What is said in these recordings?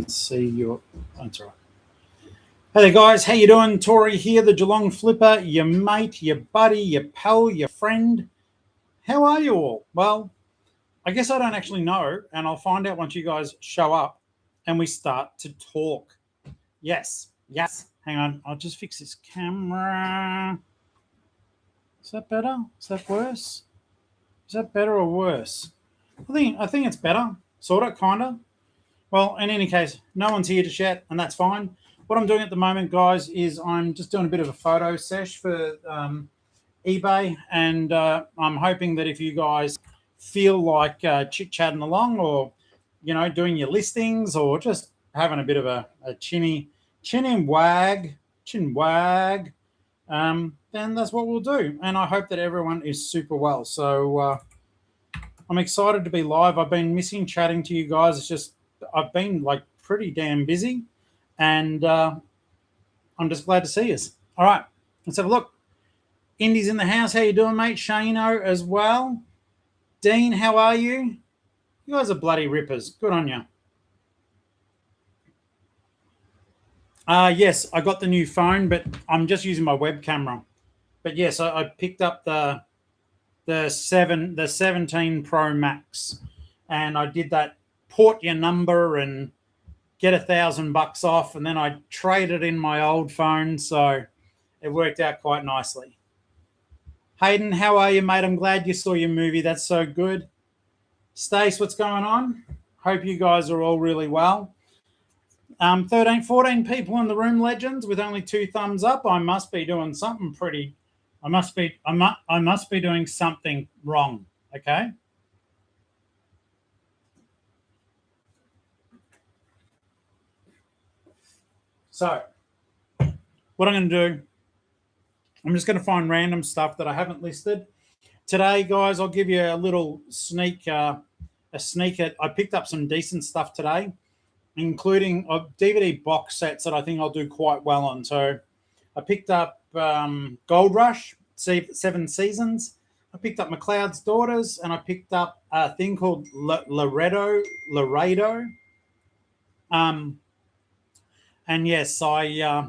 See your. That's right. Hey there, guys. How you doing? Tori here, the Geelong-Flipper, your mate, your buddy, your pal, your friend. How are you all? Well, I guess I don't actually know, and I'll find out once you guys show up and we start to talk. Yes. Hang on. I'll just fix this camera. Is that better? Is that worse? Is that better or worse? I think it's better. Sort of, kind of. Well, in any case, no one's here to chat, and that's fine. What I'm doing at the moment, guys, is I'm just doing a bit of a photo sesh for eBay, and I'm hoping that if you guys feel like chit-chatting along or, doing your listings or just having a bit of a chin wag, then that's what we'll do. And I hope that everyone is super well. So I'm excited to be live. I've been missing chatting to you guys. It's just I've been like pretty damn busy, and I'm just glad to see us. All right, let's have a look. Indy's in the house. How you doing, mate? Shano as well. Dean, how are you? You guys are bloody rippers. Good on you. Yes, I got the new phone, but I'm just using my web camera. But yes, I picked up the 17 Pro Max, and I did that port your number and get $1,000 off, and then I traded in my old phone, so it worked out quite nicely. Hayden, how are you, mate? I'm glad you saw your movie. That's so good. Stace, what's going on? Hope you guys are all really well. 14 people in the room, legends, with only 2 thumbs up. I must be doing something pretty. I must be doing something wrong. Okay. So, what I'm going to do, I'm just going to find random stuff that I haven't listed. Today, guys, I'll give you a little sneak at. I picked up some decent stuff today, including DVD box sets that I think I'll do quite well on. So I picked up Gold Rush, 7 seasons. I picked up McLeod's Daughters, and I picked up a thing called Laredo. And yes, I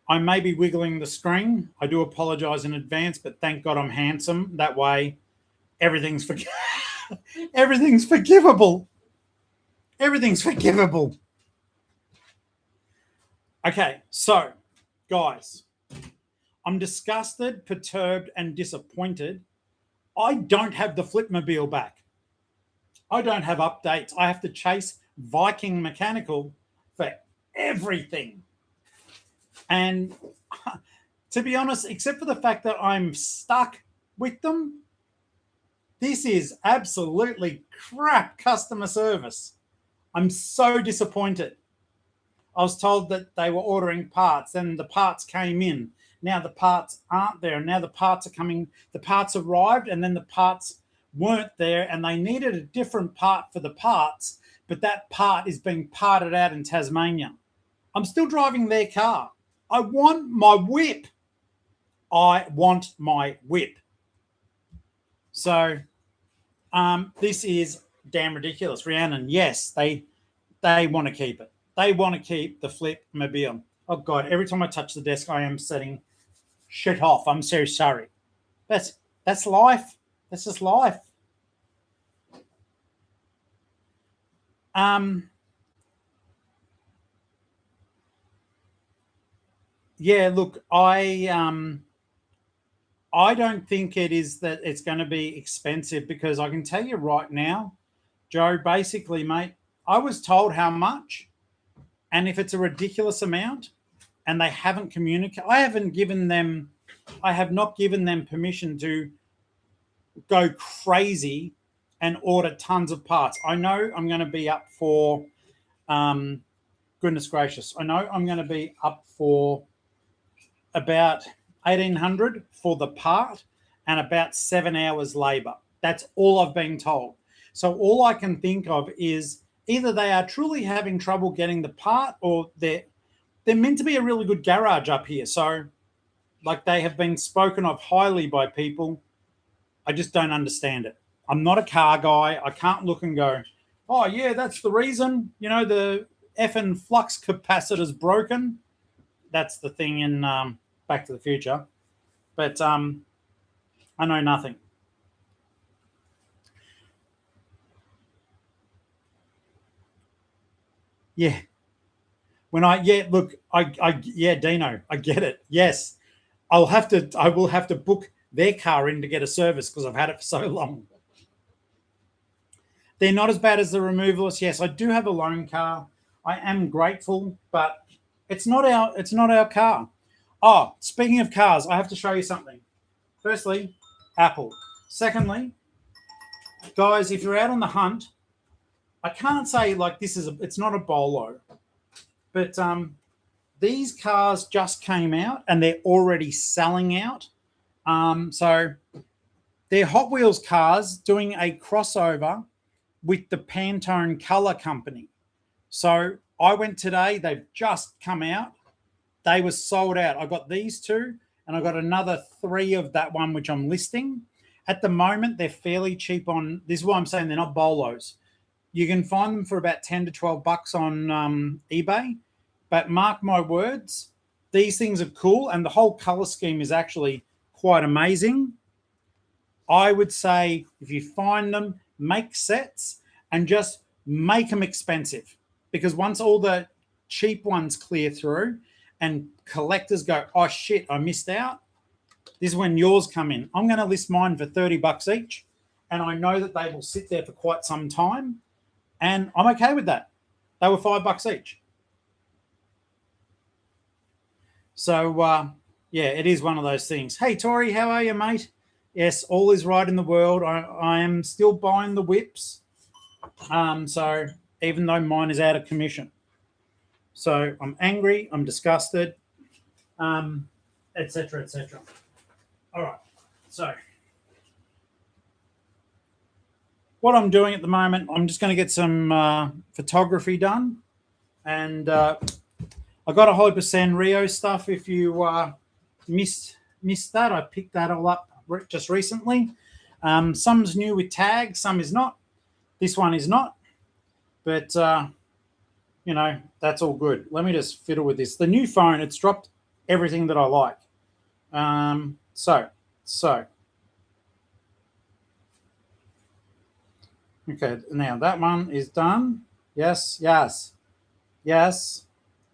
may be wiggling the screen. I do apologize in advance, but thank God I'm handsome. That way, everything's forgivable. Everything's forgivable. Okay, so, guys, I'm disgusted, perturbed, and disappointed. I don't have the Flipmobile back. I don't have updates. I have to chase Viking Mechanical for everything. And to be honest, except for the fact that I'm stuck with them, this is absolutely crap customer service. I'm so disappointed. I was told that they were ordering parts, and the parts came in. Now the parts aren't there, and now the parts are coming. The parts arrived, and then the parts weren't there, and they needed a different part for the parts, but that part is being parted out in Tasmania. I'm still driving their car. I want my whip. So this is damn ridiculous. Rhiannon, yes, they want to keep it. They want to keep the Flipmobile. Oh, God, every time I touch the desk, I am setting shit off. I'm so sorry. That's life. That's just life. Yeah, look, I don't think it is that it's going to be expensive, because I can tell you right now, Joe, basically, mate, I was told how much, and if it's a ridiculous amount and they haven't communicated, I have not given them permission to go crazy and order tons of parts. I know I'm going to be up for, goodness gracious, I know I'm going to be up for about 1,800 for the part and about 7 hours labor. That's all I've been told. So all I can think of is either they are truly having trouble getting the part, or they're meant to be a really good garage up here. So like, they have been spoken of highly by people. I just don't understand it. I'm not a car guy. I can't look and go, oh, yeah, that's the reason. You know, the effing flux capacitor's broken. That's the thing in Back to the Future. But I know nothing. Yeah. Yeah, Dino, I get it. Yes. I will have to book their car in to get a service because I've had it for so long. They're not as bad as the removalists. Yes, I do have a loan car. I am grateful, but it's not our car. Oh, speaking of cars, I have to show you something. Firstly, Apple. Secondly, guys, if you're out on the hunt, I can't say like it's not a bolo, but these cars just came out and they're already selling out. So they're Hot Wheels cars doing a crossover with the Pantone Color Company. So I went today, they've just come out. They were sold out. I got these two and I got another 3 of that one, which I'm listing. At the moment, they're fairly cheap on, this is why I'm saying they're not bolos. You can find them for about 10 to 12 bucks on eBay. But mark my words, these things are cool and the whole color scheme is actually quite amazing. I would say if you find them, make sets and just make them expensive, because once all the cheap ones clear through and collectors go, oh shit, I missed out, this is when yours come in. I'm going to list mine for 30 bucks each, and I know that they will sit there for quite some time, and I'm okay with that. They were 5 bucks each. So, yeah, it is one of those things. Hey, Tori, how are you, mate? Yes, all is right in the world. I am still buying the whips. So even though mine is out of commission. So I'm angry, I'm disgusted, etc., etc. All right, so what I'm doing at the moment, I'm just going to get some photography done. And I got a whole heap of Sanrio stuff. If you missed that, I picked that all up just recently. Some's new with tags, some is not. This one is not. But, you know, that's all good. Let me just fiddle with this. The new phone, it's dropped everything that I like. So. Okay, now that one is done. Yes.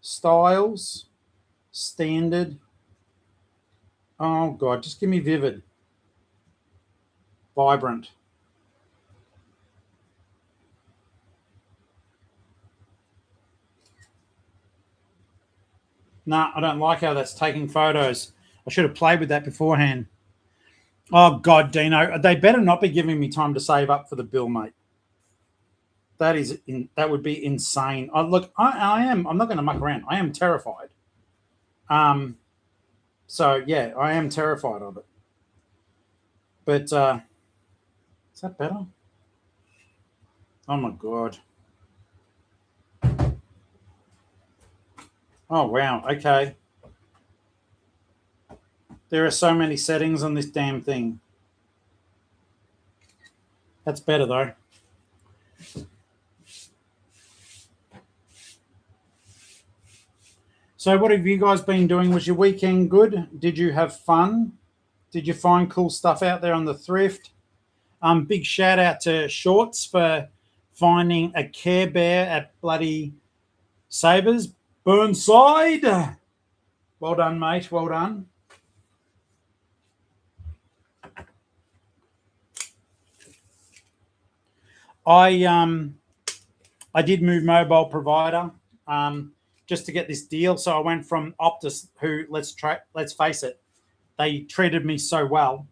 Styles, standard. Oh, God, just give me vivid. Vibrant. No, I don't like how that's taking photos. I should have played with that beforehand. Oh, God, Dino, they better not be giving me time to save up for the bill, mate. That would be insane. Look, I am. I'm not going to muck around. I am terrified. So, yeah, I am terrified of it. But is that better? Oh, my God. Oh, wow. Okay. There are so many settings on this damn thing. That's better, though. So what have you guys been doing? Was your weekend good? Did you have fun? Did you find cool stuff out there on the thrift? Big shout out to Shorts for finding a Care Bear at bloody Sabres. Burnside. Well done, mate. Well done. I did move mobile provider just to get this deal. So I went from Optus, who let's face it, they treated me so well.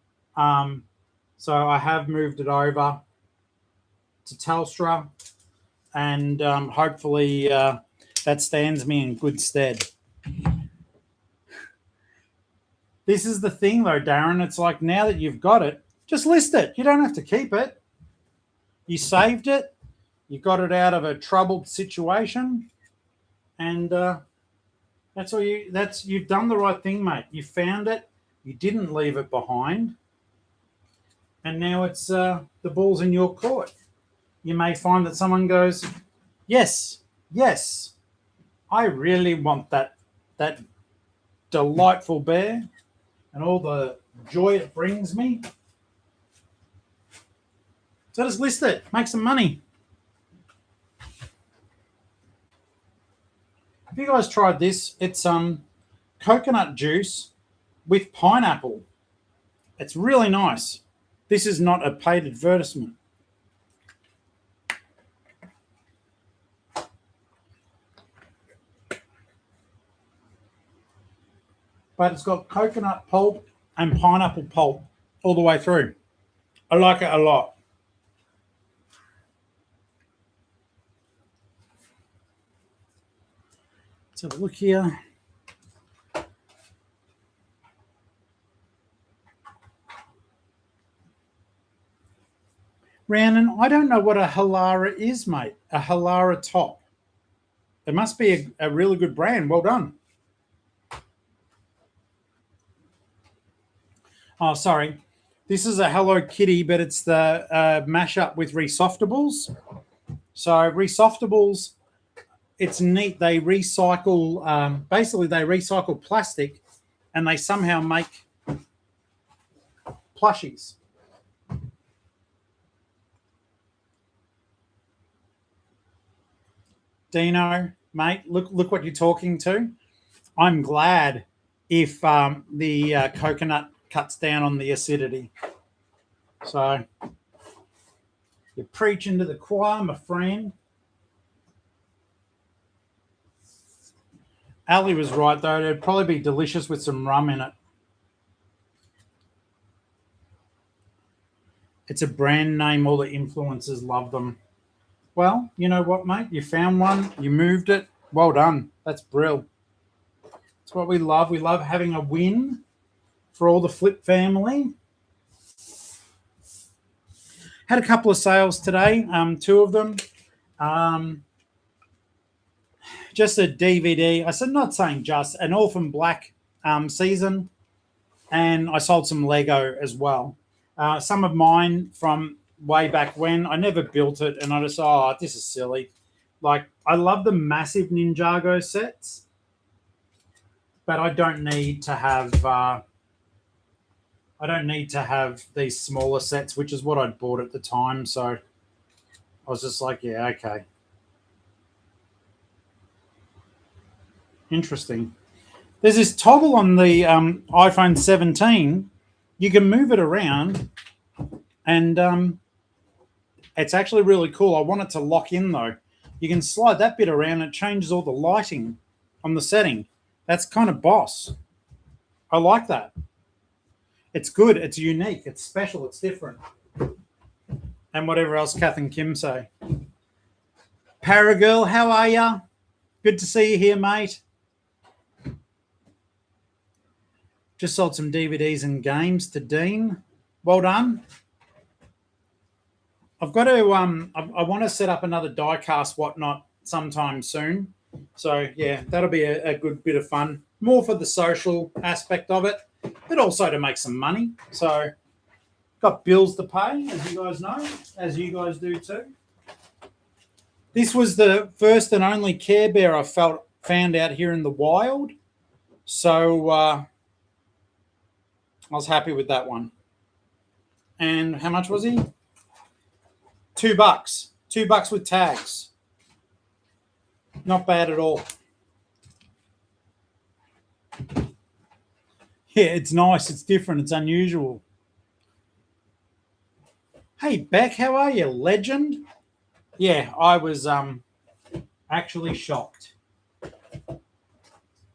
So I have moved it over to Telstra, and hopefully that stands me in good stead. This is the thing, though, Darren. It's like now that you've got it, just list it. You don't have to keep it. You saved it. You got it out of a troubled situation, and you've done the right thing, mate. You found it. You didn't leave it behind, and now it's the ball's in your court. you may find that someone goes, yes, yes, I really want that delightful bear and all the joy it brings me. So just list it, make some money. Have you guys tried this? It's coconut juice with pineapple. It's really nice. This is not a paid advertisement. But it's got coconut pulp and pineapple pulp all the way through. I like it a lot. Let's have a look here. Rhiannon, I don't know what a Halara is, mate. A Halara top. It must be a really good brand. Well done. Oh, sorry. This is a Hello Kitty, but it's the mashup with Resoftables. So Resoftables, it's neat. They recycle, basically they recycle plastic and they somehow make plushies. Dino, mate, look what you're talking to. I'm glad if the coconut cuts down on the acidity. So you're preaching to the choir, my friend. Ali was right, though. It'd probably be delicious with some rum in it. It's a brand name. All the influencers love them. Well, you know what, mate? You found one. You moved it. Well done. That's brilliant. That's what we love. We love having a win for all the Flip family. Had a couple of sales today, 2 of them. Just a DVD. I said, not saying just, an Orphan Black season. And I sold some Lego as well. Some of mine from way back when. I never built it, and I just, this is silly. Like, I love the massive Ninjago sets, but I don't need to have these smaller sets, which is what I'd bought at the time. So I was just like, yeah, okay. Interesting. There's this toggle on the iPhone 17. You can move it around, and it's actually really cool. I want it to lock in, though. You can slide that bit around. It changes all the lighting on the setting. That's kind of boss. I like that. It's good. It's unique. It's special. It's different. And whatever else Kath and Kim say. Paragirl, how are ya? Good to see you here, mate. Just sold some DVDs and games to Dean. Well done. I've got to, I want to set up another diecast whatnot sometime soon. So, yeah, that'll be a good bit of fun. More for the social aspect of it, but also to make some money. So, got bills to pay, as you guys know, as you guys do too. This was the first and only Care Bear I found out here in the wild. So, I was happy with that one. And how much was he? $2. $2 with tags. Not bad at all. Yeah, it's nice. It's different. It's unusual. Hey, Beck, how are you? Legend? Yeah, I was actually shocked.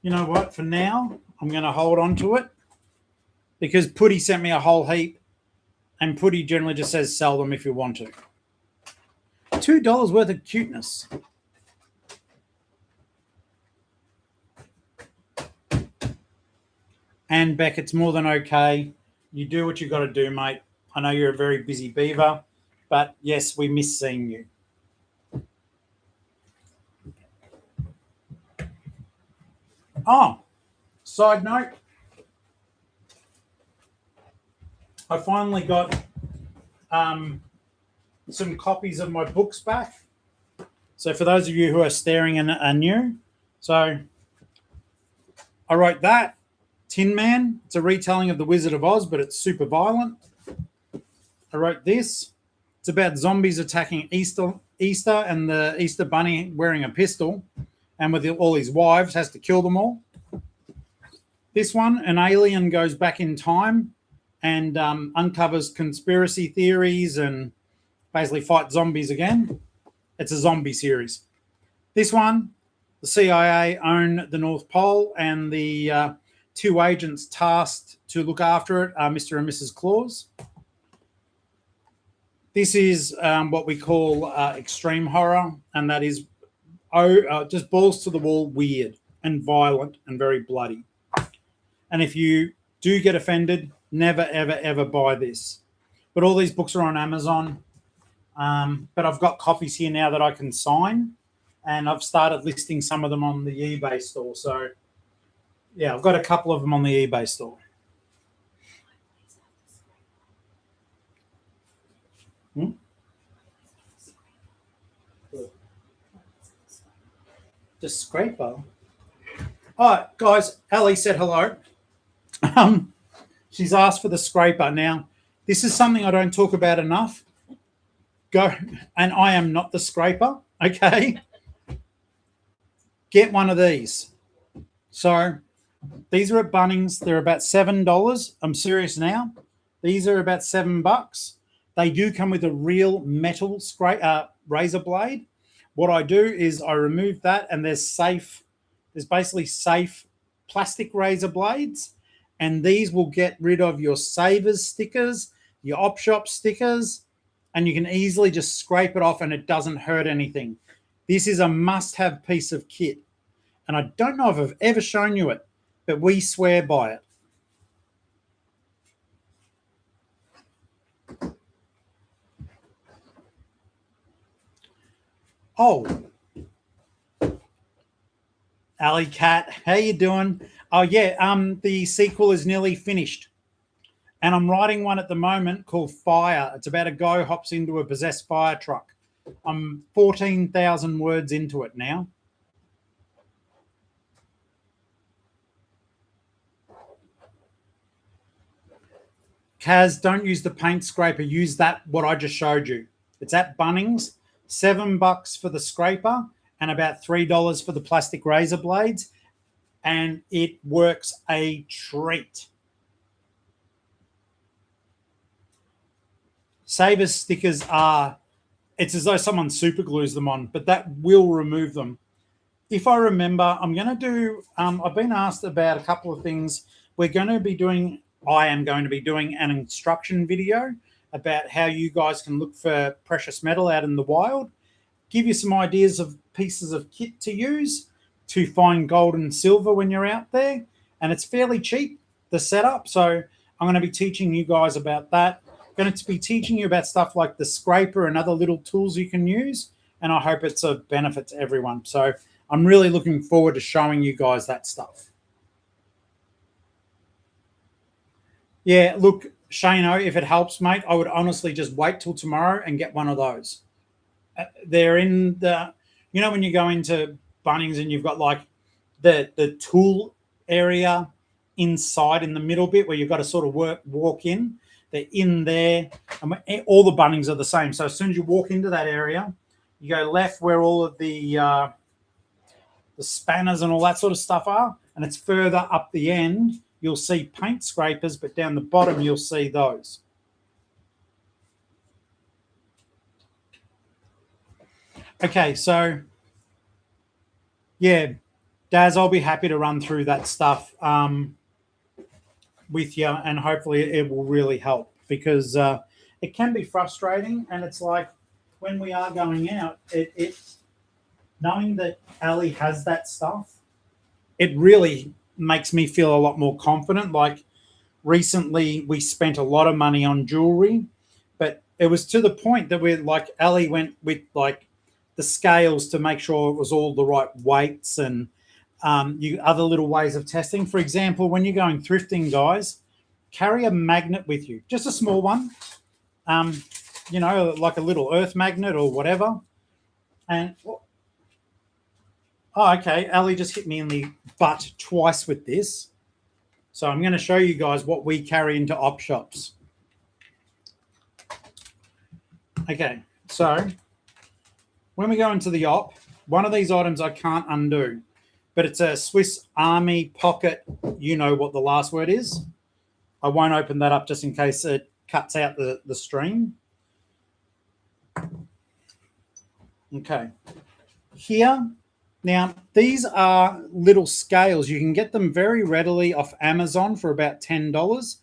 You know what? For now, I'm going to hold on to it because Putty sent me a whole heap, and Putty generally just says sell them if you want to. $2 worth of cuteness. And Beck, it's more than okay. You do what you got to do, mate. I know you're a very busy beaver, but yes, we miss seeing you. Oh, side note, I finally got some copies of my books back. So for those of you who are staring and are new, so I wrote that. Tin Man, it's a retelling of The Wizard of Oz, but it's super violent. I wrote this. It's about zombies attacking Easter and the Easter Bunny wearing a pistol and with all his wives has to kill them all. This one, an alien goes back in time and uncovers conspiracy theories and basically fights zombies again. It's a zombie series. This one, the CIA own the North Pole and the two agents tasked to look after it are Mr. and Mrs. Claus. This is what we call extreme horror, and that is just balls to the wall, weird and violent and very bloody. And if you do get offended, never, ever, ever buy this. But all these books are on Amazon. But I've got copies here now that I can sign, and I've started listing some of them on the eBay store. So, yeah, I've got a couple of them on the eBay store. The scraper. All right, guys, Ali said hello. She's asked for the scraper. Now, this is something I don't talk about enough. Go, and I am not the scraper, okay? Get one of these. So these are at Bunnings. They're about $7. I'm serious now. These are about $7. They do come with a real metal razor blade. What I do is I remove that, and there's basically safe plastic razor blades, and these will get rid of your Savers stickers, your Op Shop stickers, and you can easily just scrape it off and it doesn't hurt anything. This is a must-have piece of kit, and I don't know if I've ever shown you it, but we swear by it. Oh, Alley Cat, how you doing? Oh yeah, the sequel is nearly finished, and I'm writing one at the moment called Fire. It's about a guy who hops into a possessed fire truck. I'm 14,000 words into it now. Kaz, don't use the paint scraper. Use that, what I just showed you. It's at Bunnings. $7 for the scraper and about $3 for the plastic razor blades. And it works a treat. Savers stickers it's as though someone super glues them on, but that will remove them. If I remember, I'm going to do, I've been asked about a couple of things. I am going to be doing an instruction video about how you guys can look for precious metal out in the wild, give you some ideas of pieces of kit to use to find gold and silver when you're out there. And it's fairly cheap, the setup. So I'm going to be teaching you guys about that. I'm going to be teaching you about stuff like the scraper and other little tools you can use. And I hope it's a benefit to everyone. So I'm really looking forward to showing you guys that stuff. Yeah, look, Shano, if it helps, mate, I would honestly just wait till tomorrow and get one of those. They're in the, when you go into Bunnings and you've got like the tool area inside in the middle bit where you've got to sort of walk in. They're in there. And all the Bunnings are the same. So as soon as you walk into that area, you go left where all of the spanners and all that sort of stuff are, and it's further up the end. You'll see paint scrapers, but down the bottom you'll see those. Okay, so yeah, Daz, I'll be happy to run through that stuff with you, and hopefully it will really help, because it can be frustrating, and it's like when we are going out, knowing that Ali has that stuff, it really makes me feel a lot more confident. Like recently we spent a lot of money on jewelry, but it was to the point that Ali went with like the scales to make sure it was all the right weights, and other little ways of testing. For example, when you're going thrifting, guys, carry a magnet with you, just a small one. you know, like a little earth magnet or whatever. And oh, okay, Ali just hit me in the butt twice with this. So I'm going to show you guys what we carry into op shops. Okay, so when we go into the op, one of these items I can't undo, but it's a Swiss Army pocket. You know what the last word is. I won't open that up just in case it cuts out the stream. Okay. Here, now these are little scales. You can get them very readily off Amazon for about $10.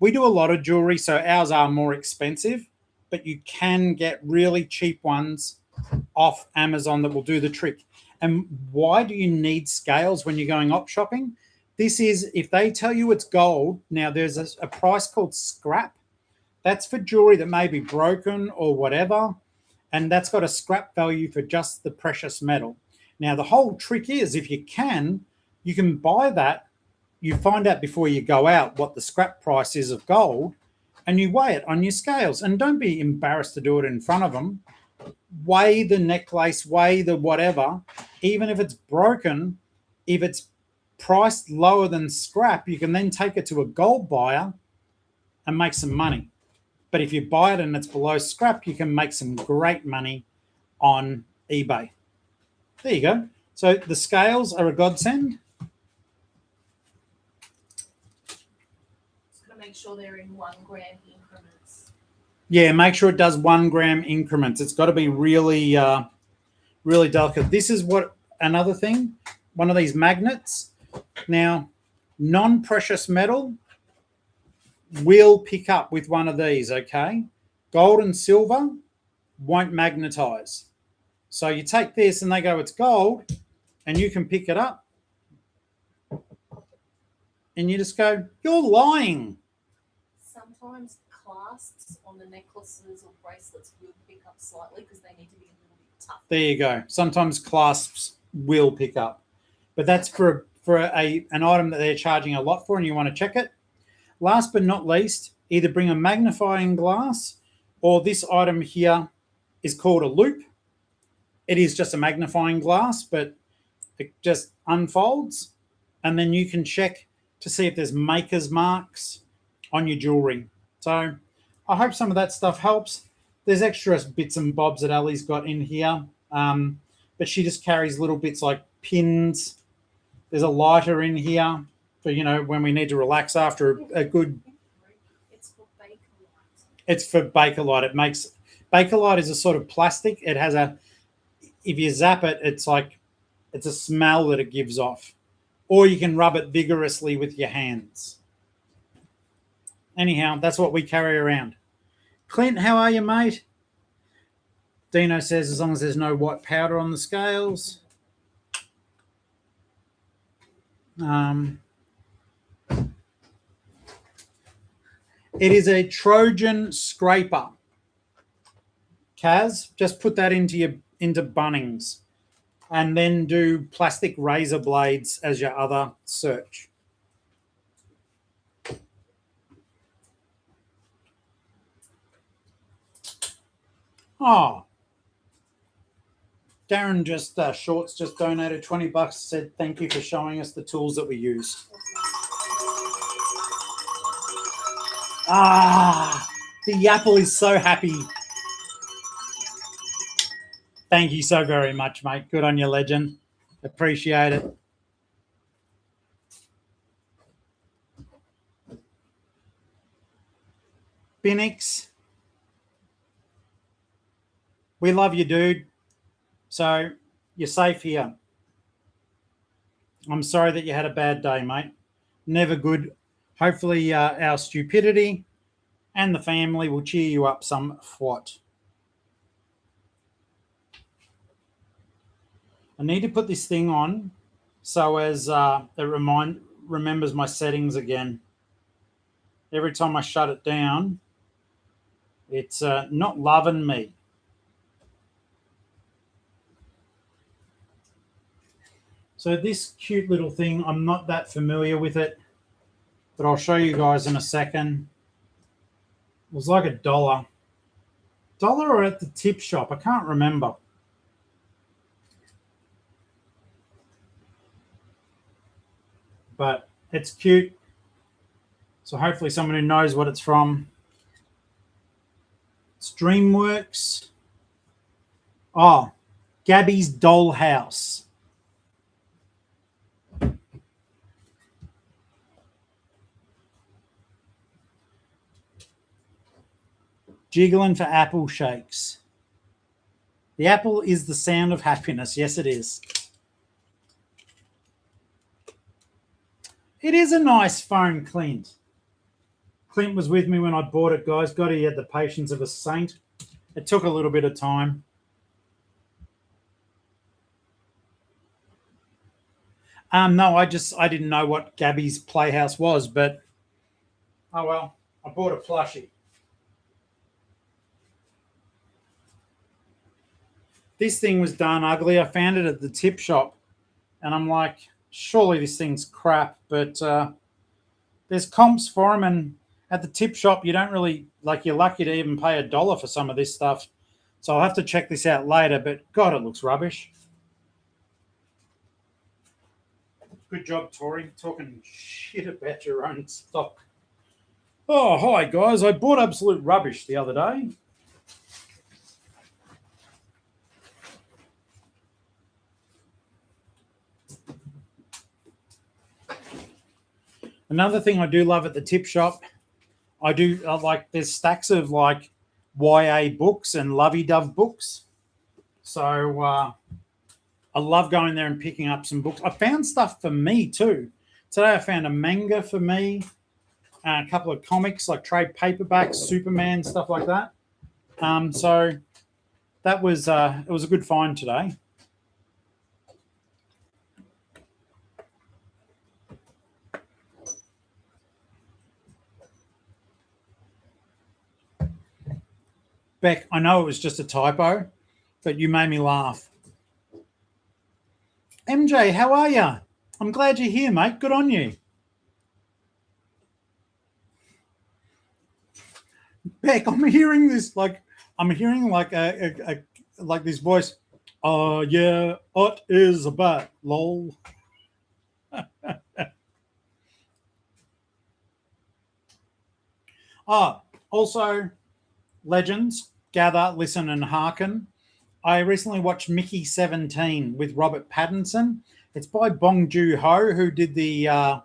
We do a lot of jewelry, so ours are more expensive, but you can get really cheap ones off Amazon that will do the trick. And why do you need scales when you're going op shopping? This is, if they tell you it's gold, now there's a price called scrap. That's for jewelry that may be broken or whatever, and that's got a scrap value for just the precious metal. Now, the whole trick is, if you can buy that. You find out before you go out what the scrap price is of gold, and you weigh it on your scales. And don't be embarrassed to do it in front of them. Weigh the necklace, weigh the whatever. Even if it's broken, if it's priced lower than scrap, you can then take it to a gold buyer and make some money. But if you buy it and it's below scrap, you can make some great money on eBay. There you go. So the scales are a godsend. Just got to make sure they're in 1 gram increments. Yeah, make sure it does 1 gram increments. It's got to be really, really delicate. This is what another thing, one of these magnets. Now, non-precious metal will pick up with one of these, okay? Gold and silver won't magnetize. So you take this and they go, it's gold, and you can pick it up. And you just go, you're lying. Sometimes clasps on the necklaces or bracelets will pick up slightly because they need to be a little bit tough. There you go. Sometimes clasps will pick up. But that's for an item that they're charging a lot for and you want to check it. Last but not least, either bring a magnifying glass, or this item here is called a loop. It is just a magnifying glass, but it just unfolds, and then you can check to see if there's maker's marks on your jewelry. So I hope some of that stuff helps. There's extra bits and bobs that Ali's got in here, but she just carries little bits like pins. There's a lighter in here for, you know, when we need to relax after a good... It's for Bakelite. It's for Bakelite. It makes... Bakelite is a sort of plastic. It has a... If you zap it, it's like... It's a smell that it gives off. Or you can rub it vigorously with your hands. Anyhow, that's what we carry around. Clint, how are you, mate? Dino says as long as there's no white powder on the scales. It is a Trojan scraper. Kaz, just put that into Bunnings, and then do plastic razor blades as your other search. Oh, Darren just Shorts just donated $20. Said thank you for showing us the tools that we use. The apple is so happy. Thank you so very much, mate. Good on you, legend. Appreciate it. Binix, we love you, dude. So you're safe here. I'm sorry that you had a bad day, mate. Never good. Hopefully our stupidity and the family will cheer you up somewhat. I need to put this thing on so as it remembers my settings again. Every time I shut it down, it's not loving me. So this cute little thing, I'm not that familiar with it, but I'll show you guys in a second. It was like $1. Dollar or at the tip shop? I can't remember. But it's cute. So hopefully someone who knows what it's from. It's DreamWorks. Oh, Gabby's Dollhouse. Jiggling for apple shakes. The apple is the sound of happiness. Yes, it is. It is a nice phone, Clint. Clint was with me when I bought it, guys. God, he had the patience of a saint. It took a little bit of time. No, I didn't know what Gabby's Playhouse was, but oh well, I bought a plushie. This thing was done ugly. I found it at the tip shop, and I'm like, surely this thing's crap. But there's comps for them, and at the tip shop, you don't really you're lucky to even pay $1 for some of this stuff. So I'll have to check this out later. But God, it looks rubbish. Good job, Tori, talking shit about your own stock. Oh, hi, guys. I bought absolute rubbish the other day. Another thing I do love at the tip shop, there's stacks of YA books and lovey-dove books. So I love going there and picking up some books. I found stuff for me too. Today I found a manga for me, a couple of comics like trade paperbacks, Superman, stuff like that. So that was it was a good find today. Beck, I know it was just a typo, but you made me laugh. MJ, how are you? I'm glad you're here, mate. Good on you. Beck, I'm hearing this like this voice. Oh yeah, it is a bat, lol. Also, legends, gather, listen, and hearken. I recently watched Mickey 17 with Robert Pattinson. It's by Bong Joon-ho, who did the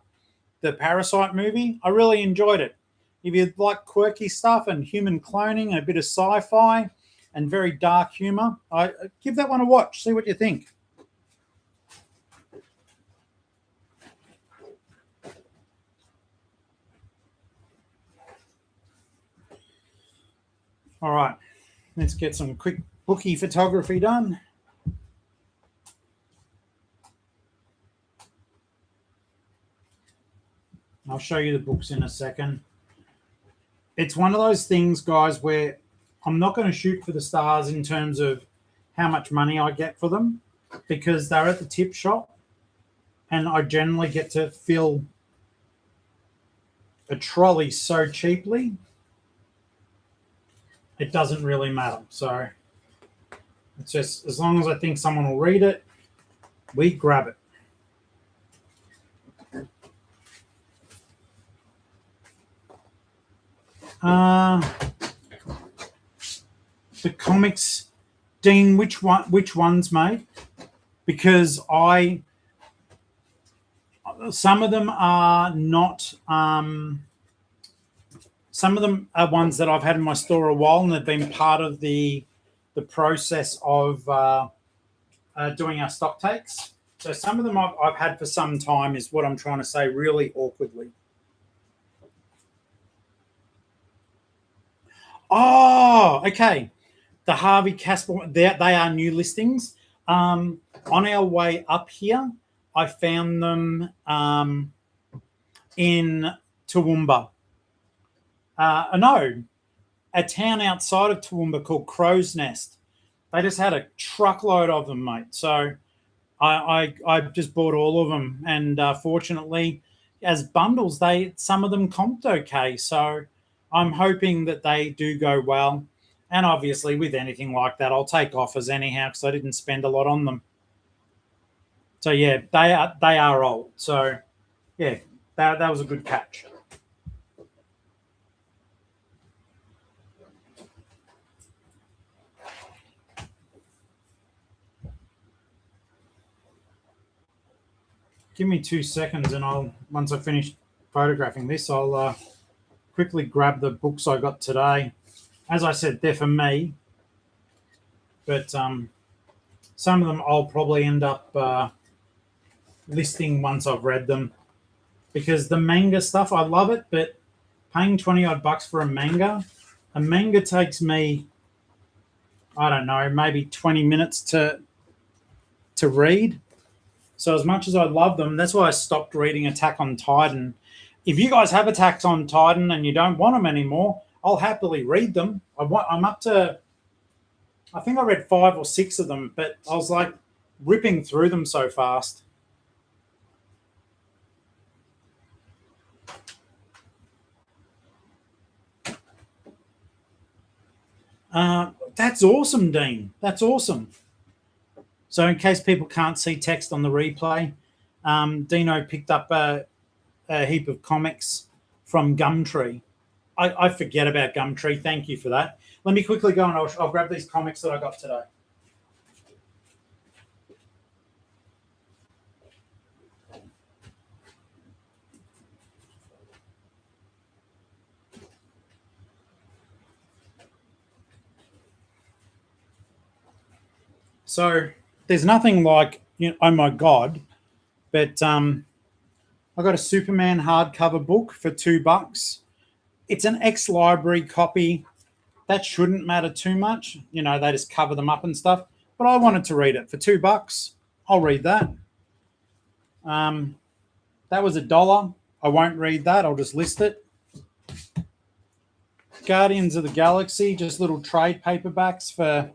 Parasite movie. I really enjoyed it. If you like quirky stuff and human cloning, a bit of sci-fi, and very dark humor, I give that one a watch. See what you think. All right, let's get some quick bookie photography done. I'll show you the books in a second. It's one of those things, guys, where I'm not going to shoot for the stars in terms of how much money I get for them, because they're at the tip shop and I generally get to fill a trolley so cheaply, it doesn't really matter. So it's just, as long as I think someone will read it, we grab it. The comics, Dean, which ones, mate? Because some of them are not. Some of them are ones that I've had in my store a while, and they've been part of the process of doing our stock takes. So some of them I've had for some time, is what I'm trying to say really awkwardly. Oh, okay. The Harvey Casper, they are new listings. On our way up here, I found them in Toowoomba. No, a town outside of Toowoomba called Crow's Nest. They just had a truckload of them, mate. So I just bought all of them, and fortunately, as bundles, some of them comped okay. So I'm hoping that they do go well. And obviously with anything like that, I'll take offers anyhow because I didn't spend a lot on them. So yeah, they are old. So yeah, that was a good catch. Give me 2 seconds, and once I finish photographing this, I'll quickly grab the books I got today. As I said, they're for me, but some of them I'll probably end up listing once I've read them, because the manga stuff, I love it, but paying 20 odd bucks for a manga takes me, I don't know, maybe 20 minutes to read. So as much as I love them, that's why I stopped reading Attack on Titan. If you guys have Attack on Titan and you don't want them anymore, I'll happily read them. I'm up to, I think I read 5 or 6 of them, but I was like ripping through them so fast. That's awesome, Dean. That's awesome. So in case people can't see text on the replay, Dino picked up a heap of comics from Gumtree. I forget about Gumtree. Thank you for that. Let me quickly go and I'll grab these comics that I got today. So there's nothing like, oh my God, but I got a Superman hardcover book for $2. It's an ex-library copy. That shouldn't matter too much. They just cover them up and stuff. But I wanted to read it for $2. I'll read that. That was $1. I won't read that. I'll just list it. Guardians of the Galaxy, just little trade paperbacks for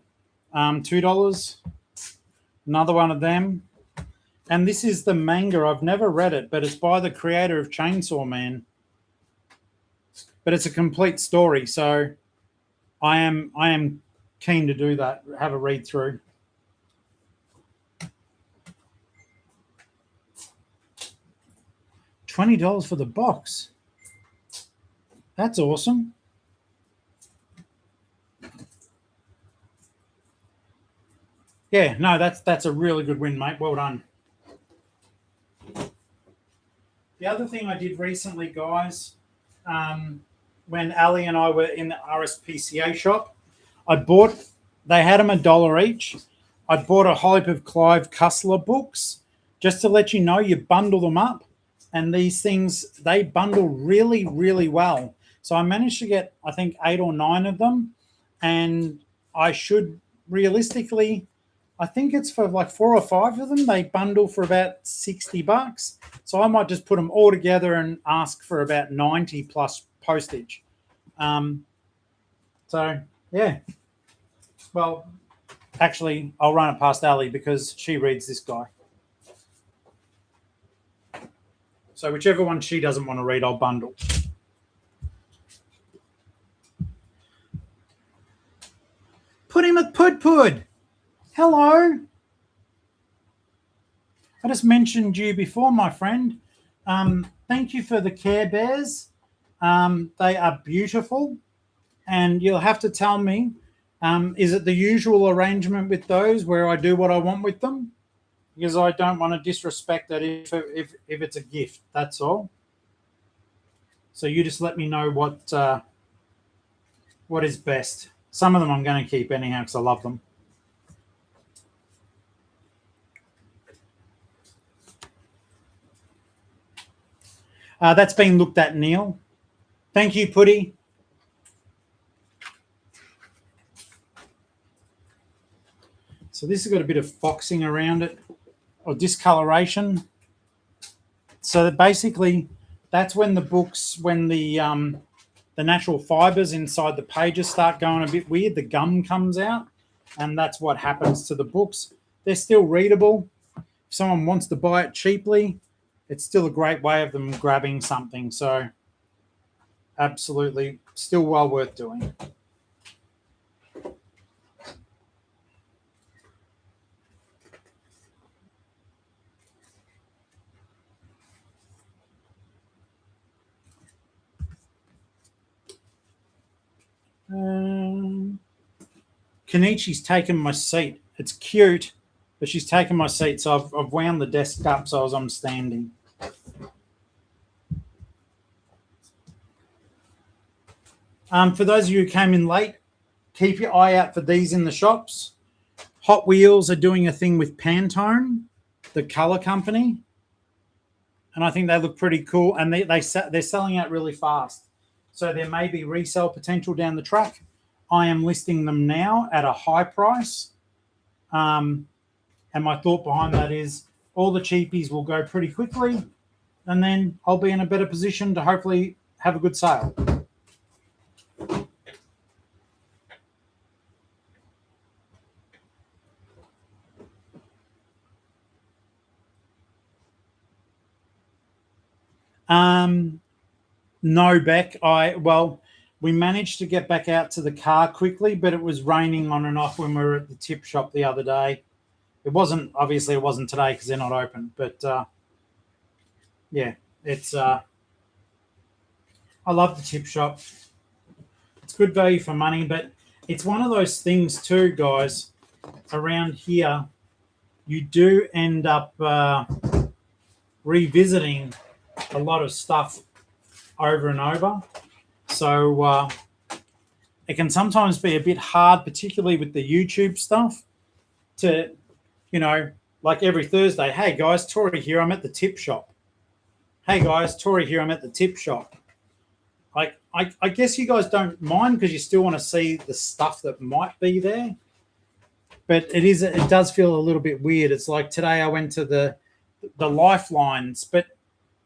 $2. Another one of them. And this is the manga. I've never read it, but it's by the creator of Chainsaw Man. But it's a complete story, so I am keen to do that, have a read through. $20 for the box. That's awesome. Yeah, no, that's a really good win, mate. Well done. The other thing I did recently, guys, when Ali and I were in the RSPCA shop, they had them $1 each. I bought a whole heap of Clive Cussler books just to let you know, you bundle them up. And these things, they bundle really, really well. So I managed to get, I think, 8 or 9 of them. And I should realistically, I think it's for like 4 or 5 of them. They bundle for about $60. So I might just put them all together and ask for about 90 plus postage. So, yeah. Well, actually, I'll run it past Ali because she reads this guy. So whichever one she doesn't want to read, I'll bundle. Put him at Pud. Hello. I just mentioned you before, my friend. Thank you for the Care Bears. They are beautiful. And you'll have to tell me, is it the usual arrangement with those where I do what I want with them? Because I don't want to disrespect that if it's a gift, that's all. So you just let me know what is best. Some of them I'm going to keep anyhow because I love them. That's been looked at, Neil. Thank you, Putty. So this has got a bit of foxing around it, or discoloration. So that basically, that's when the natural fibers inside the pages start going a bit weird. The gum comes out, and that's what happens to the books. They're still readable. If someone wants to buy it cheaply, it's still a great way of them grabbing something. So absolutely, still well worth doing. Kenichi's taken my seat. It's cute, but she's taken my seat, so I've wound the desk up so I'm standing. For those of you who came in late, keep your eye out for these in the shops. Hot Wheels are doing a thing with Pantone, the color company, and I think they look pretty cool, and they're selling out really fast. So there may be resale potential down the track. I am listing them now at a high price. And my thought behind that is all the cheapies will go pretty quickly, and then I'll be in a better position to hopefully have a good sale. No, Beck. We managed to get back out to the car quickly, but it was raining on and off when we were at the tip shop the other day. It wasn't today because they're not open, but yeah, it's I love the tip shop. It's good value for money, but it's one of those things too, guys. Around here, you do end up revisiting a lot of stuff over and over. So it can sometimes be a bit hard, particularly with the YouTube stuff, to, like every Thursday, hey guys, Tori here, I'm at the tip shop. Hey guys, Tori here, I'm at the tip shop. Like, I guess you guys don't mind because you still want to see the stuff that might be there. But it does feel a little bit weird. It's like today I went to the Lifelines, but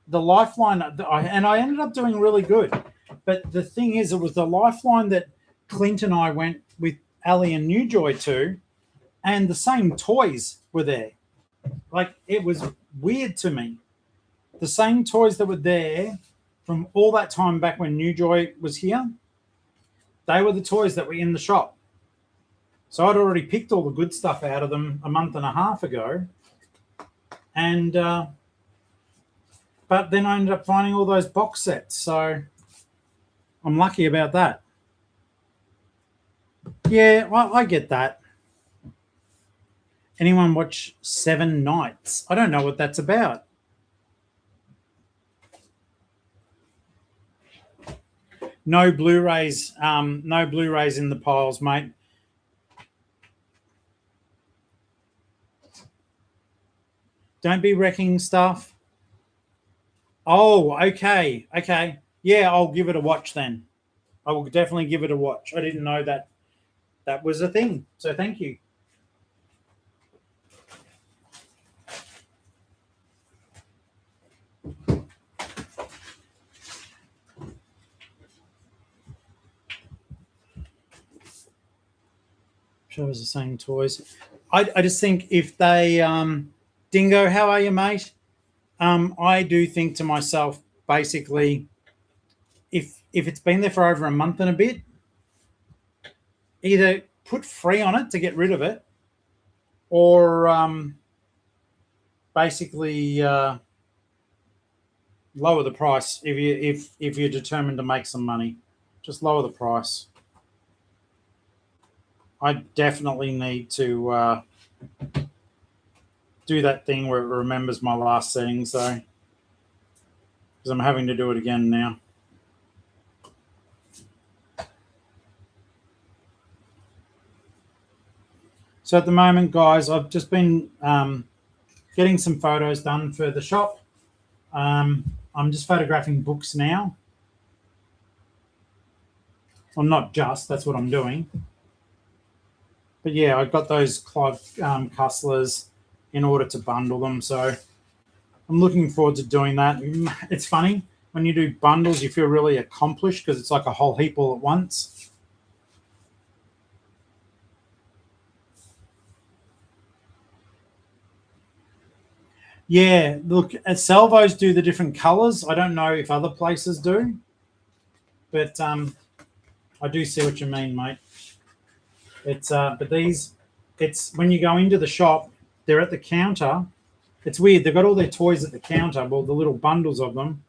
the Lifeline, and I ended up doing really good. But the thing is, it was the Lifeline that Clint and I went with Ali and Newjoy to, and the same toys were there. Like, it was weird to me. The same toys that were there from all that time back when Newjoy was here, they were the toys that were in the shop. So I'd already picked all the good stuff out of them a month and a half ago. And but then I ended up finding all those box sets. So I'm lucky about that. Yeah, well, I get that. Anyone watch Seven Nights? I don't know what that's about. No Blu-rays in the piles, mate. Don't be wrecking stuff. Oh, okay. Yeah, I'll give it a watch then. I will definitely give it a watch. I didn't know that was a thing. So thank you. Show us the same toys. I just think if they Dingo, how are you, mate? I do think to myself, basically, if it's been there for over a month and a bit, either put free on it to get rid of it, or basically lower the price if you're determined to make some money. Just lower the price. I definitely need to do that thing where it remembers my last settings, though, because I'm having to do it again now. So at the moment, guys, I've just been getting some photos done for the shop. I'm just photographing books now. Well, not just, that's what I'm doing. But yeah, I've got those Clive Cusslers in order to bundle them. So I'm looking forward to doing that. It's funny, when you do bundles, you feel really accomplished because it's like a whole heap all at once. Yeah, look, Salvos do the different colors. I don't know if other places do. But I do see what you mean, mate. But it's when you go into the shop, they're at the counter. It's weird. They've got all their toys at the counter, well, the little bundles of them,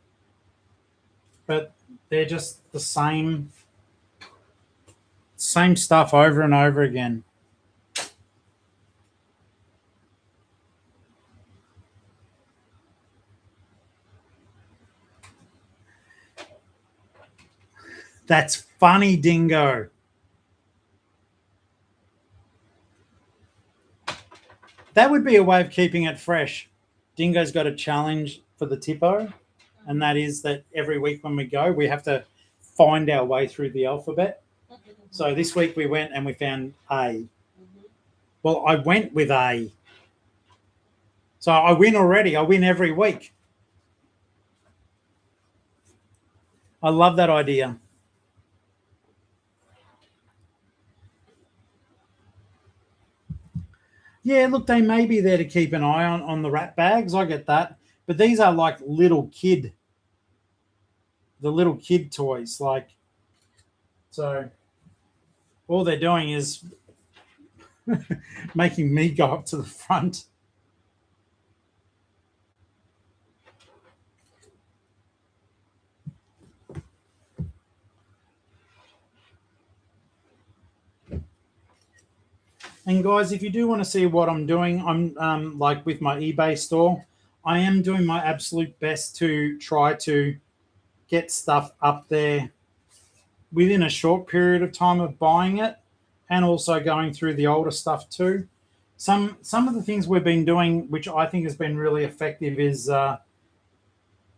but they're just the same same stuff over and over again. That's funny, Dingo. That would be a way of keeping it fresh. Dingo's got a challenge for the Tippo, and that is that every week when we go, we have to find our way through the alphabet. So this week we went and we found A. Well, I went with A. So I win already. I win every week. I love that idea. Yeah, look, they may be there to keep an eye on the rat bags. I get that. But these are like the little kid toys. Like, so all they're doing is making me go up to the front. And guys, if you do want to see what I'm doing, I'm like with my eBay store, I am doing my absolute best to try to get stuff up there within a short period of time of buying it, and also going through the older stuff too. Some of the things we've been doing, which I think has been really effective, is Ali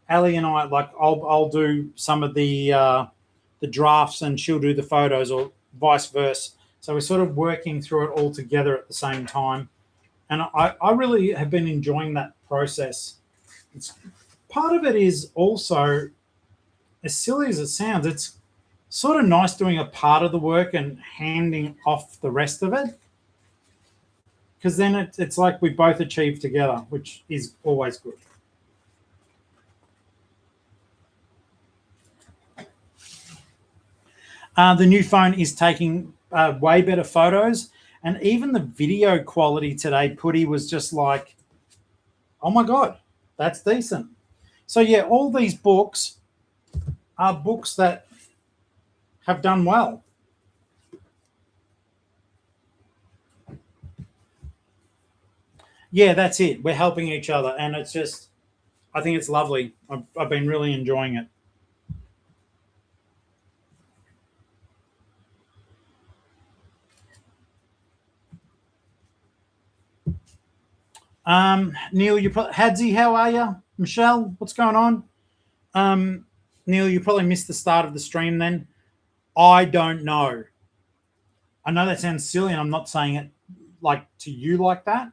and I, like I'll do some of the drafts and she'll do the photos, or vice versa. So we're sort of working through it all together at the same time. And I really have been enjoying that process. Part of it is also, as silly as it sounds, it's sort of nice doing a part of the work and handing off the rest of it. Because then it's like we both achieve together, which is always good. The new phone is taking way better photos, and even the video quality today, Putty, was just like, oh my God, that's decent. So yeah, all these books are books that have done well. Yeah, that's it. We're helping each other, and it's just, I think it's lovely. I've been really enjoying it. Neil, Hadsy, how are you? Michelle, what's going on? Neil, you probably missed the start of the stream then. I don't know. I know that sounds silly, and I'm not saying it like to you like that.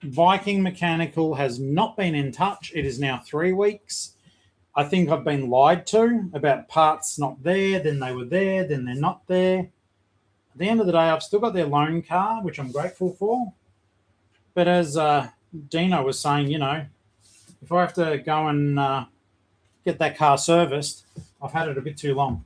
Viking Mechanical has not been in touch. It is now 3 weeks. I think I've been lied to about parts not there, then they were there, then they're not there. At the end of the day, I've still got their loan car, which I'm grateful for. But as Dino was saying, you know, if I have to go and get that car serviced, I've had it a bit too long.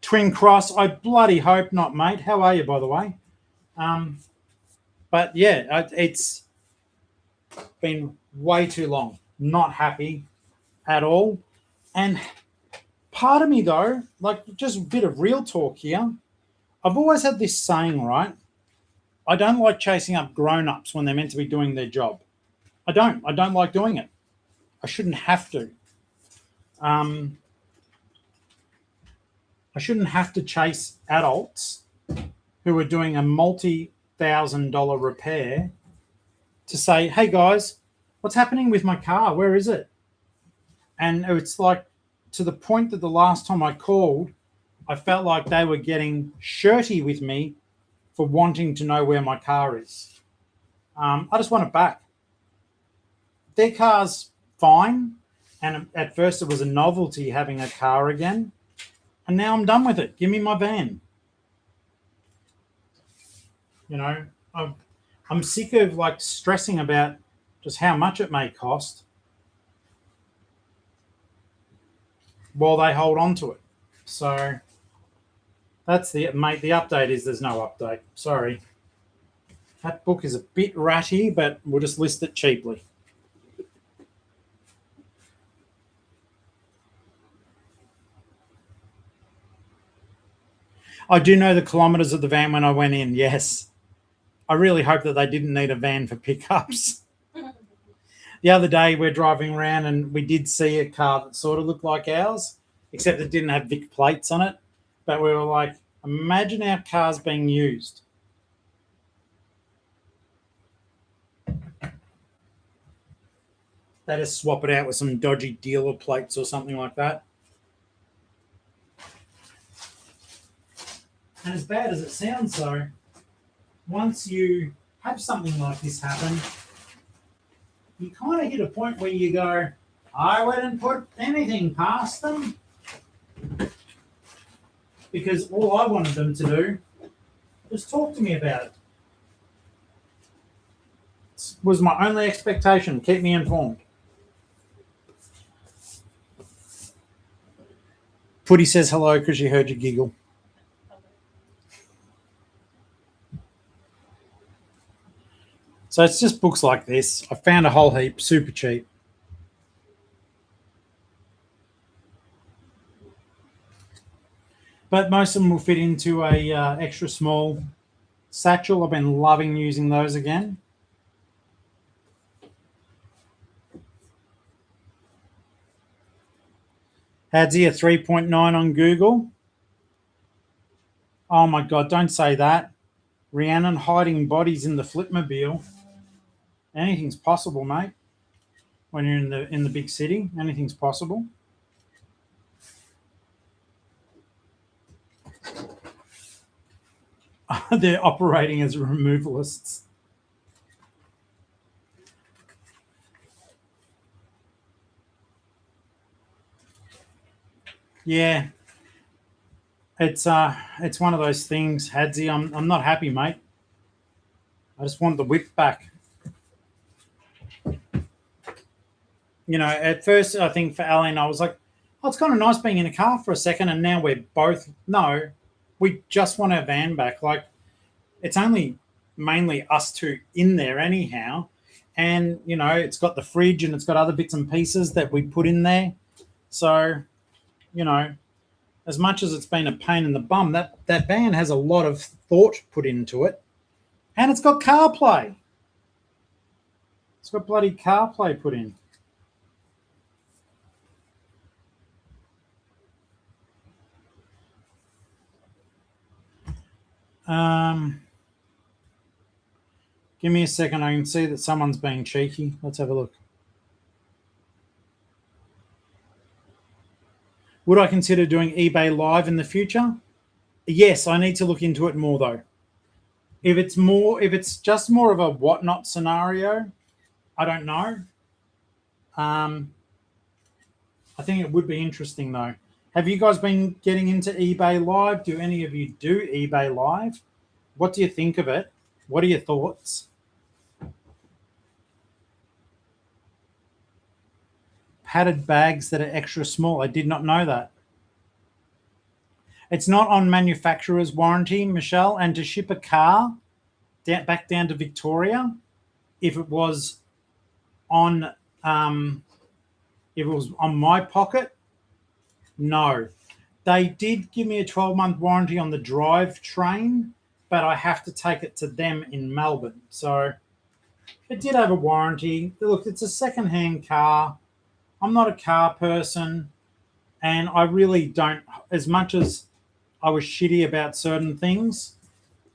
Twin Cross, I bloody hope not, mate. How are you, by the way? But yeah, it's been way too long. Not happy at all. And part of me, though, like just a bit of real talk here, I've always had this saying, right? I don't like chasing up grown-ups when they're meant to be doing their job. I don't like doing it. I shouldn't have to. I shouldn't have to chase adults who are doing a multi-$1,000 repair to say, hey guys, what's happening with my car? Where is it? And it's like, to the point that the last time I called, I felt like they were getting shirty with me for wanting to know where my car is. I just want it back. Their car's fine. And at first it was a novelty having a car again. And now I'm done with it. Give me my van. You know, I'm sick of like stressing about just how much it may cost while they hold on to it. So That's the mate. The update is there's no update. Sorry. That book is a bit ratty, but we'll just list it cheaply. I do know the kilometres of the van when I went in, yes. I really hope that they didn't need a van for pickups. The other day we're driving around and we did see a car that sort of looked like ours, except it didn't have Vic plates on it. But we were like, imagine our cars being used. They just swap it out with some dodgy dealer plates or something like that. And as bad as it sounds, though, once you have something like this happen, you kind of hit a point where you go, I wouldn't put anything past them. Because all I wanted them to do was talk to me about it. It was my only expectation, keep me informed. Putty says hello because she heard you giggle. So it's just books like this. I found a whole heap, super cheap. But most of them will fit into a extra small satchel. I've been loving using those again. Hadsy, a 3.9 on Google. Oh my God, don't say that. Rhiannon hiding bodies in the Flipmobile. Anything's possible, mate. When you're in the big city, anything's possible. They're operating as removalists. Yeah. It's one of those things, Hadsy. I'm not happy, mate. I just want the whip back. You know, at first, I think for Alan, I was like, oh, it's kind of nice being in a car for a second. And now we're both, no, we just want our van back. Like, it's only mainly us two in there anyhow. And, you know, it's got the fridge and it's got other bits and pieces that we put in there. So, you know, as much as it's been a pain in the bum, that van has a lot of thought put into it. And it's got CarPlay. It's got bloody CarPlay put in. Give me a second. I can see that someone's being cheeky. Let's have a look. Would I consider doing eBay Live in the future? Yes, I need to look into it more though. If it's just more of a whatnot scenario, I don't know. I think it would be interesting though. Have you guys been getting into eBay Live? Do any of you do eBay Live? What do you think of it? What are your thoughts? Padded bags that are extra small. I did not know that. It's not on manufacturer's warranty, Michelle, and to ship a car back down to Victoria, if it was on my pocket, no. They did give me a 12-month warranty on the drivetrain, but I have to take it to them in Melbourne. So it did have a warranty. Look, it's a second-hand car. I'm not a car person, and I really don't, as much as I was shitty about certain things,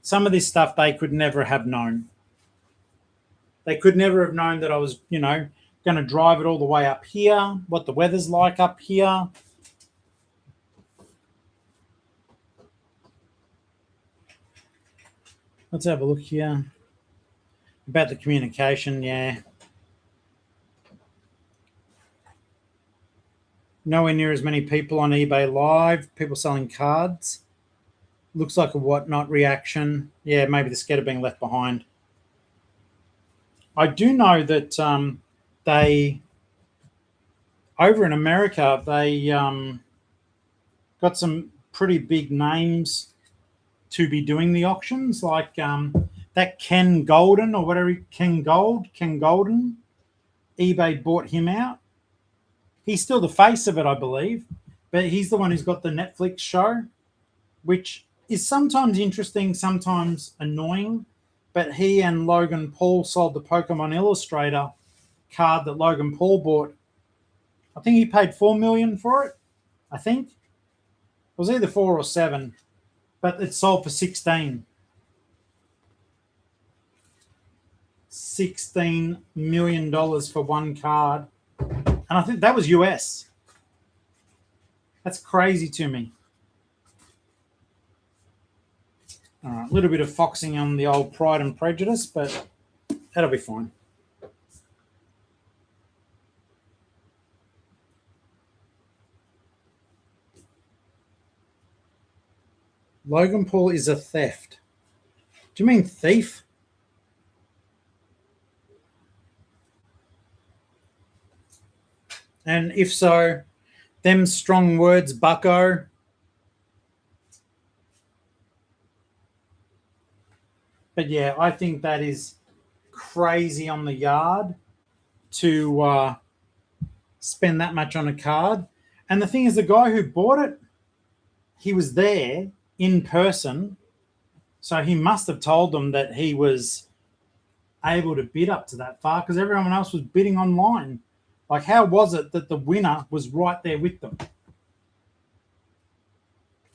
some of this stuff they could never have known. They could never have known that I was, you know, going to drive it all the way up here, what the weather's like up here. Let's have a look here. About the communication, yeah. Nowhere near as many people on eBay Live, people selling cards. Looks like a whatnot reaction. Yeah, maybe the scared of being left behind. I do know that they, over in America, they got some pretty big names to be doing the auctions, like that Ken Golden or whatever, Ken Golden. eBay bought him out. He's still the face of it, I believe, but he's the one who's got the Netflix show, which is sometimes interesting, sometimes annoying. But he and Logan Paul sold the Pokemon Illustrator card that Logan Paul bought. I think he paid $4 million for it. I think it was either 4 or 7, but it sold for 16. $16 million for one card. And I think that was US. That's crazy to me. All right, a little bit of foxing on the old Pride and Prejudice, but that'll be fine. Logan Paul is a theft. Do you mean thief? And if so, them strong words, bucko. But yeah, I think that is crazy on the yard to spend that much on a card. And the thing is, the guy who bought it, he was there in person. So he must have told them that he was able to bid up to that far because everyone else was bidding online. Like, how was it that the winner was right there with them?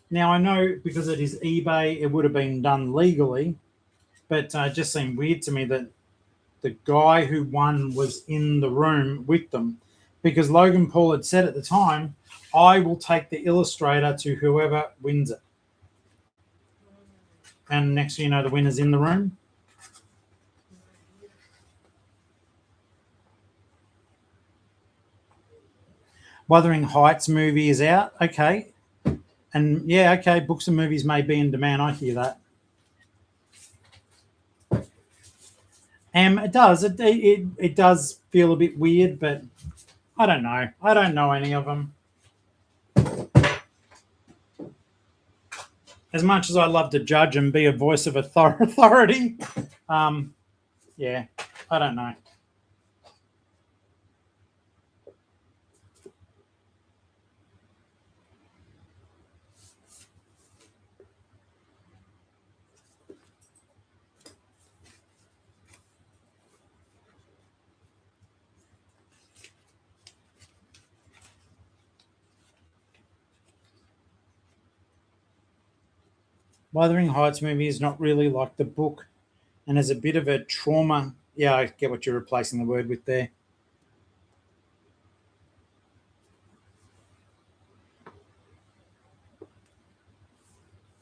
Now, I know because it is eBay, it would have been done legally, but it just seemed weird to me that the guy who won was in the room with them because Logan Paul had said at the time, I will take the Illustrator to whoever wins it. And next thing you know, the winner's in the room. Wuthering Heights movie is out. Okay. And yeah, okay, books and movies may be in demand. I hear that. It does. It does feel a bit weird, but I don't know. I don't know any of them. As much as I love to judge and be a voice of authority, yeah, I don't know. Wuthering Heights movie is not really like the book and has a bit of a trauma. Yeah, I get what you're replacing the word with there.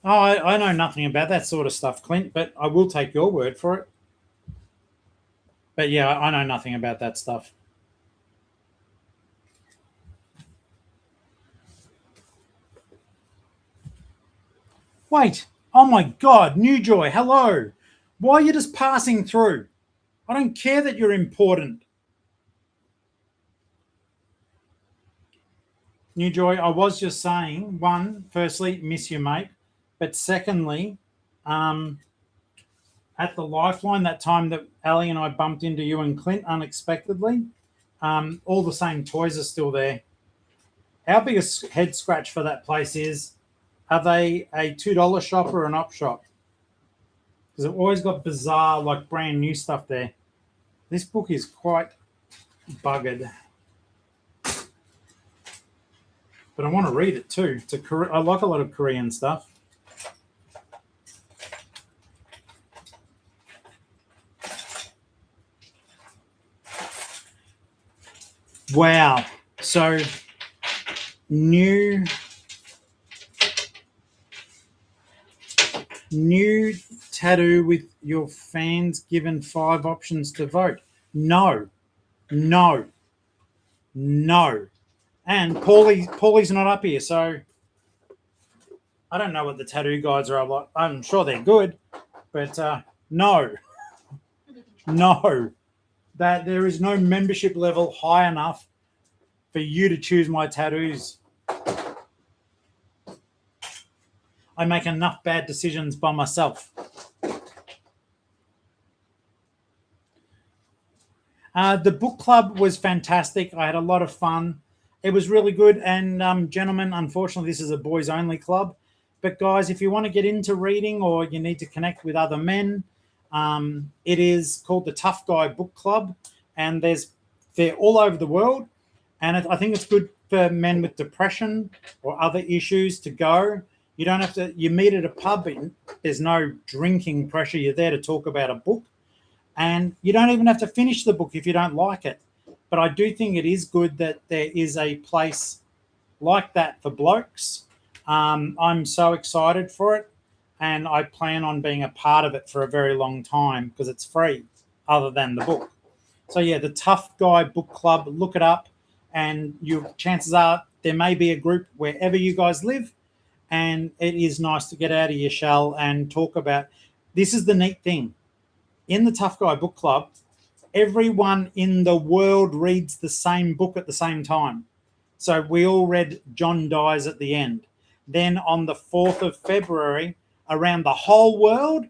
Oh, I know nothing about that sort of stuff, Clint, but I will take your word for it. But yeah, I know nothing about that stuff. Wait, oh my God, New Joy, hello. Why are you just passing through? I don't care that you're important. New Joy, I was just saying, one, firstly, miss you, mate. But secondly, at the Lifeline, that time that Ali and I bumped into you and Clint unexpectedly, all the same toys are still there. Our biggest head scratch for that place is, are they a $2 shop or an op shop? Because I've always got bizarre, like brand new stuff there. This book is quite buggered. But I want to read it too. I like a lot of Korean stuff. Wow. So new tattoo with your fans given 5 options to vote. No. And Paulie's not up here, so I don't know what the tattoo guides are like. I'm sure they're good, but no. That there is no membership level high enough for you to choose my tattoos. I make enough bad decisions by myself. The book club was fantastic. I had a lot of fun. It was really good. And gentlemen, unfortunately, this is a boys only club. But guys, if you want to get into reading or you need to connect with other men, it is called the Tough Guy Book Club, and they're all over the world. And I think it's good for men with depression or other issues to go. You don't have to. You meet at a pub. There's no drinking pressure. You're there to talk about a book. And you don't even have to finish the book if you don't like it. But I do think it is good that there is a place like that for blokes. I'm so excited for it, and I plan on being a part of it for a very long time because it's free, other than the book. So yeah, the Tough Guy Book Club, look it up, and your chances are there may be a group wherever you guys live, and it is nice to get out of your shell and talk about. This is the neat thing. In the Tough Guy Book Club, everyone in the world reads the same book at the same time. So we all read John Dies at the End. Then on the 4th of February, around the whole world,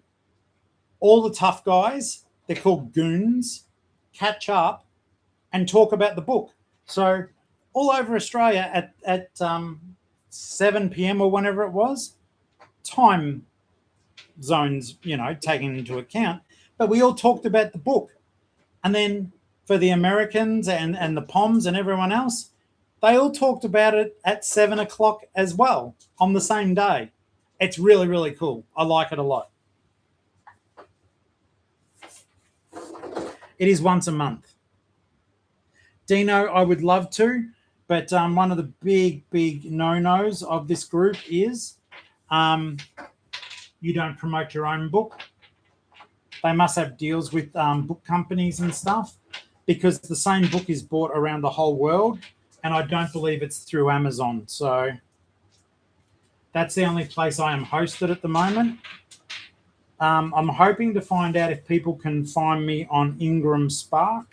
all the tough guys, they're called goons, catch up and talk about the book. So all over Australia at 7 p.m. or whenever it was, time zones, taken into account, but we all talked about the book. And then for the Americans and the Poms and everyone else, they all talked about it at 7 o'clock as well on the same day. It's really, really cool. I like it a lot. It is once a month. Dino, I would love to, but one of the big no-nos of this group is you don't promote your own book. They must have deals with book companies and stuff, because the same book is bought around the whole world, and I don't believe it's through Amazon. So that's the only place I am hosted at the moment. I'm hoping to find out if people can find me on Ingram Spark,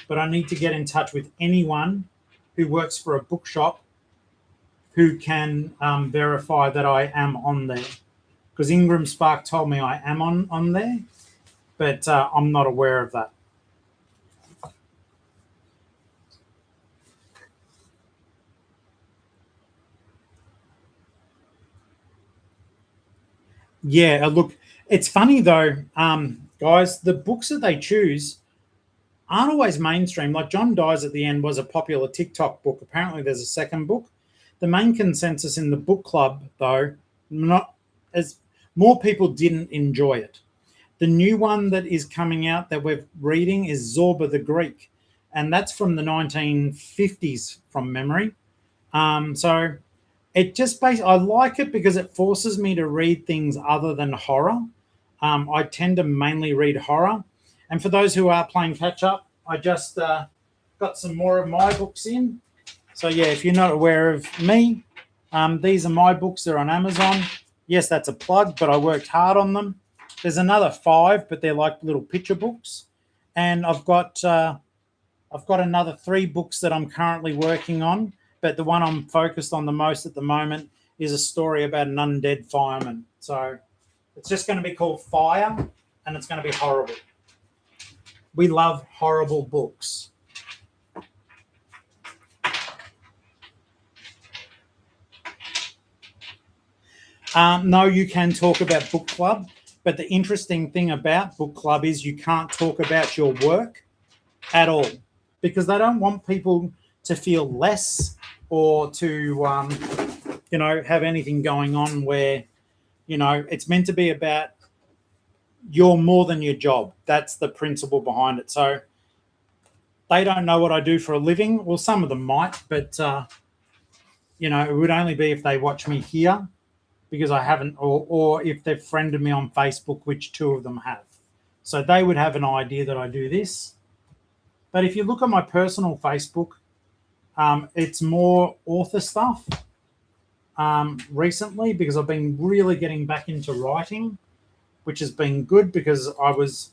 but I need to get in touch with anyone who works for a bookshop who can verify that I am on there. Because Ingram Spark told me I am on there, but I'm not aware of that. Yeah, look, it's funny though, guys, the books that they choose aren't always mainstream. Like John Dies at the End was a popular TikTok book. Apparently there's a second book. The main consensus in the book club, though, not as more people didn't enjoy it. The new one that is coming out that we're reading is Zorba the Greek, and that's from the 1950s from memory. So it just I like it because it forces me to read things other than horror. I tend to mainly read horror. And for those who are playing catch up, I just got some more of my books in. So yeah, if you're not aware of me, these are my books. They're on Amazon. Yes, that's a plug, but I worked hard on them. There's another 5, but they're like little picture books. And I've got another 3 books that I'm currently working on, but the one I'm focused on the most at the moment is a story about an undead fireman. So it's just going to be called Fire, and it's going to be horrible. We love horrible books. No, you can talk about book club, but the interesting thing about book club is you can't talk about your work at all, because they don't want people to feel less or to, have anything going on where, it's meant to be about you're more than your job. That's the principle behind it. So they don't know what I do for a living. Well, some of them might, but, it would only be if they watch me here, because I haven't, or if they've friended me on Facebook, which 2 of them have. So they would have an idea that I do this. But if you look at my personal Facebook, it's more author stuff recently, because I've been really getting back into writing, which has been good because I was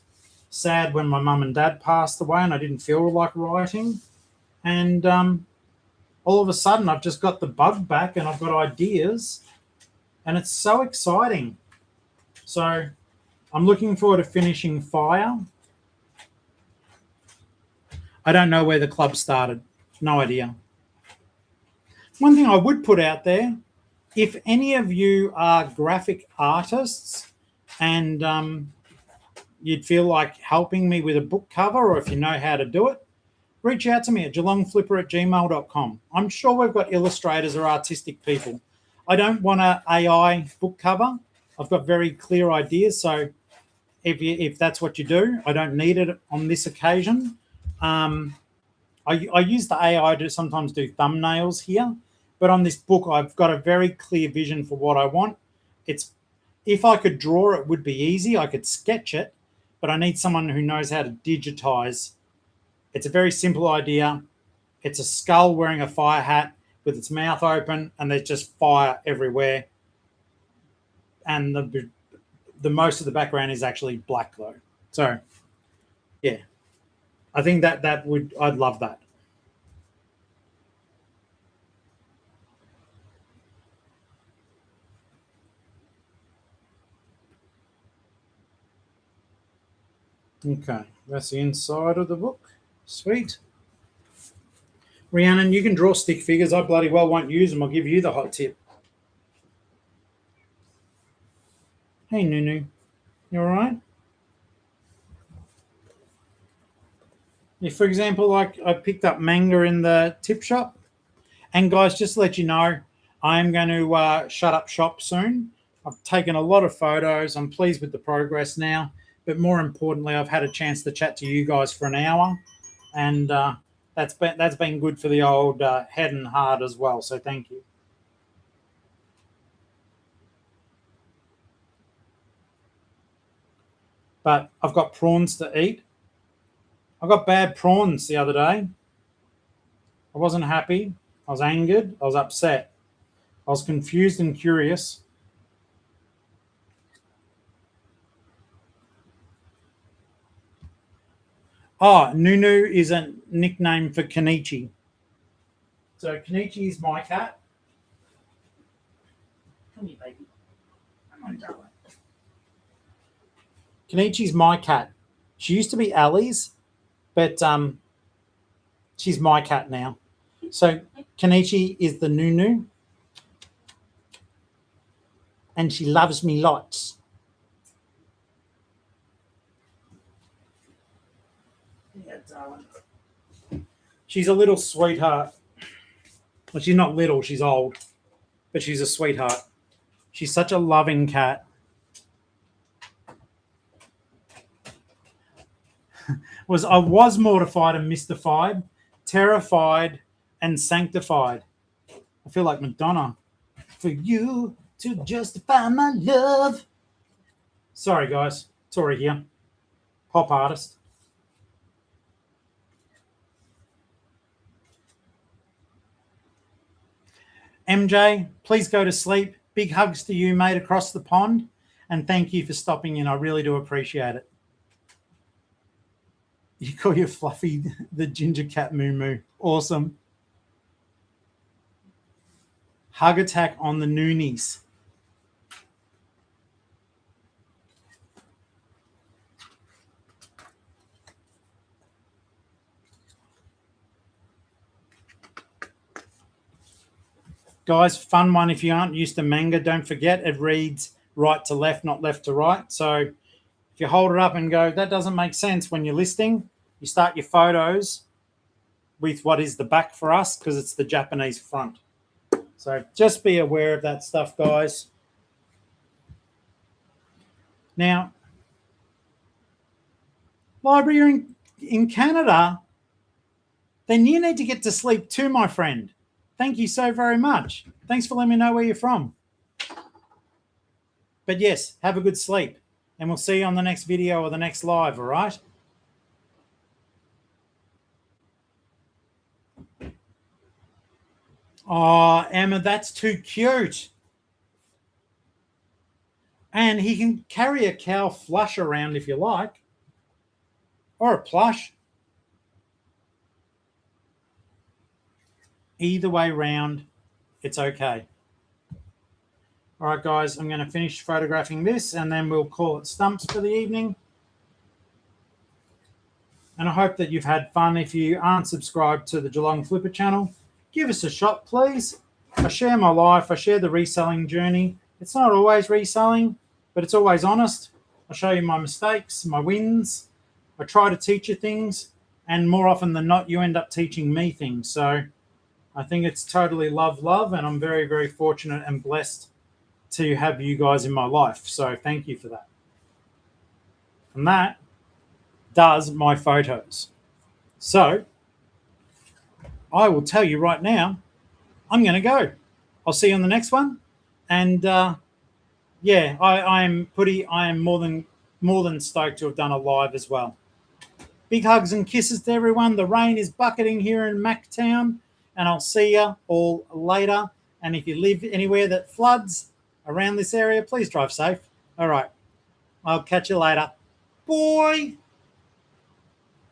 sad when my mum and dad passed away and I didn't feel like writing. And all of a sudden I've just got the bug back and I've got ideas. and it's so exciting. So I'm looking forward to finishing Fire. I don't know where the club started. No idea. One thing I would put out there, if any of you are graphic artists and you'd feel like helping me with a book cover, or if you know how to do it, reach out to me at geelongflipper@gmail.com. I'm sure we've got illustrators or artistic people. I don't want an AI book cover. I've got very clear ideas. So if that's what you do, I don't need it on this occasion. I use the AI to sometimes do thumbnails here, but on this book, I've got a very clear vision for what I want. If I could draw, it would be easy. I could sketch it, but I need someone who knows how to digitize. It's a very simple idea. It's a skull wearing a fire hat with its mouth open, and there's just fire everywhere. And the most of the background is actually black though. So yeah, I think I'd love that. Okay, that's the inside of the book. Sweet. Rhiannon, you can draw stick figures. I bloody well won't use them. I'll give you the hot tip. Hey, Nunu. You all right? Yeah, for example, like I picked up manga in the tip shop. And guys, just to let you know, I am going to shut up shop soon. I've taken a lot of photos. I'm pleased with the progress now. But more importantly, I've had a chance to chat to you guys for an hour. And that's been good for the old head and heart as well. So thank you. But I've got prawns to eat. I got bad prawns the other day. I wasn't happy. I was angered. I was upset. I was confused and curious. Oh, Nunu is a nickname for Kenichi. So Kenichi is my cat. Come here, baby. Come on, darling. Kenichi's my cat. She used to be Allie's, but she's my cat now. So Kenichi is the Nunu, and she loves me lots. Yeah, darling. She's a little sweetheart. Well, she's not little, she's old, but she's a sweetheart. She's such a loving cat. I was mortified and mystified, terrified and sanctified. I feel like Madonna. For you to justify my love. Sorry, guys. Tori here. Pop artist. MJ, please go to sleep. Big hugs to you, mate, across the pond. And thank you for stopping in. I really do appreciate it. You call your Fluffy the ginger cat moo moo. Awesome. Hug attack on the Noonies. Guys, fun one. If you aren't used to manga, don't forget it reads right to left, not left to right. So if you hold it up and go, that doesn't make sense when you're listing, you start your photos with what is the back for us because it's the Japanese front. So just be aware of that stuff, guys. Now, library in Canada, then you need to get to sleep too, my friend. Thank you so very much. Thanks for letting me know where you're from. But yes, have a good sleep. And we'll see you on the next video or the next live, all right? Oh, Emma, that's too cute. And he can carry a cow flush around if you like. Or a plush. Either way round, it's okay. All right, guys, I'm going to finish photographing this and then we'll call it stumps for the evening. And I hope that you've had fun. If you aren't subscribed to the Geelong-Flipper channel, give us a shot, please. I share my life. I share the reselling journey. It's not always reselling, but it's always honest. I show you my mistakes, my wins. I try to teach you things, and more often than not, you end up teaching me things. So I think it's totally love, and I'm very, very fortunate and blessed to have you guys in my life. So thank you for that. And that does my photos. So I will tell you right now, I'm going to go. I'll see you on the next one. And yeah, I am more than stoked to have done a live as well. Big hugs and kisses to everyone. The rain is bucketing here in Mactown, and I'll see you all later. And if you live anywhere that floods around this area, please drive safe. All right, I'll catch you later. Bye.